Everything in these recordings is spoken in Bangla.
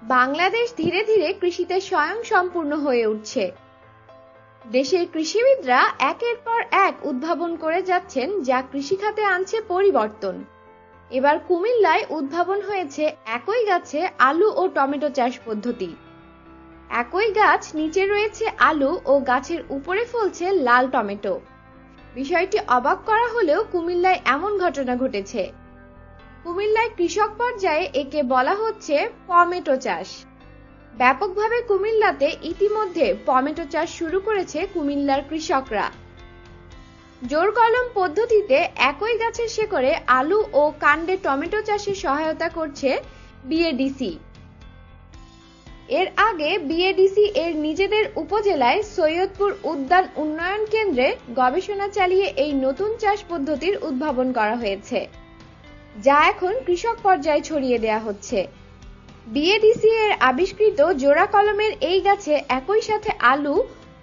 বাংলাদেশ ধীরে ধীরে কৃষিতে স্বয়ংসম্পূর্ণ হয়ে উঠছে। দেশের কৃষিবিদরা একের পর এক উদ্ভাবন করে যাচ্ছেন, যা কৃষিখাতে আনছে পরিবর্তন। এবার কুমিল্লায় উদ্ভাবন হয়েছে একই গাছে আলু ও টমেটো চাষ পদ্ধতি। একই গাছ নিচে রয়েছে আলু ও গাছের উপরে ফলছে লাল টমেটো। বিষয়টি অবাক করা হলেও কুমিল্লায় এমন ঘটনা ঘটেছে। কুমিল্লায় কৃষক পর্যায়ে একে বলা হচ্ছে টমেটো চাষ। ব্যাপকভাবে কুমিল্লাতে ইতিমধ্যে টমেটো চাষ শুরু করেছে কুমিল্লার কৃষকরা। জোর কলম পদ্ধতিতে একই গাছের শেকড়ে আলু ও কাণ্ডে টমেটো চাষে সহায়তা করছে বিএডিসি। এর আগে বিএডিসি এর নিজেদের উপজেলায় সৈয়দপুর উদ্যান উন্নয়ন কেন্দ্রে গবেষণা চালিয়ে এই নতুন চাষ পদ্ধতির উদ্ভাবন করা হয়েছে, যা এখন কৃষক পর্যায়ে ছড়িয়ে দেওয়া হচ্ছে। বিএডিসি এর আবিষ্কৃত জোড়া কলমের এই গাছে একই সাথে আলু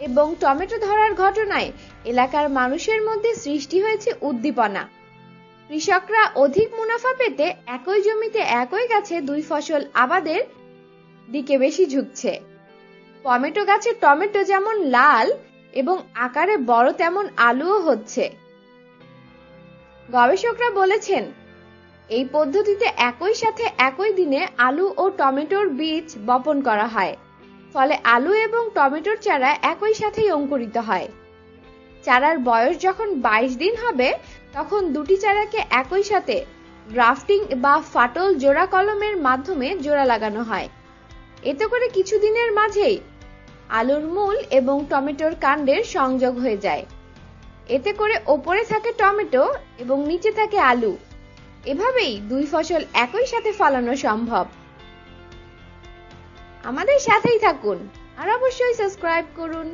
এবং টমেটো ধরার ঘটনায় এলাকার মানুষের মধ্যে সৃষ্টি হয়েছে উদ্দীপনা। কৃষকরা অধিক মুনাফা পেতে একই জমিতে একই গাছে দুই ফসল আবাদের দিকে বেশি ঝুঁকছে। টমেটো গাছের টমেটো যেমন লাল এবং আকারে বড়, তেমন আলুও হচ্ছে। গবেষকরা বলেছেন, এই পদ্ধতিতে একই সাথে একই দিনে আলু ও টমেটোর বীজ বপন করা হয়, ফলে আলু এবং টমেটোর চারা একই সাথেই অঙ্কুরিত হয়। চারার বয়স যখন 22 দিন হবে, তখন দুটি চারাকে একই সাথে গ্রাফটিং বা ফাটল জোড়া কলমের মাধ্যমে জোড়া লাগানো হয়। এতে করে কিছুদিনের মাঝেই আলুর মূল এবং টমেটোর কাণ্ডের সংযোগ হয়ে যায়। এতে করে ওপরে থাকে টমেটো এবং নিচে থাকে আলু। এভাবেই দুই ফসল একই সাথে ফলানো সম্ভব। আমাদের সাথেই থাকুন আর অবশ্যই সাবস্ক্রাইব করুন।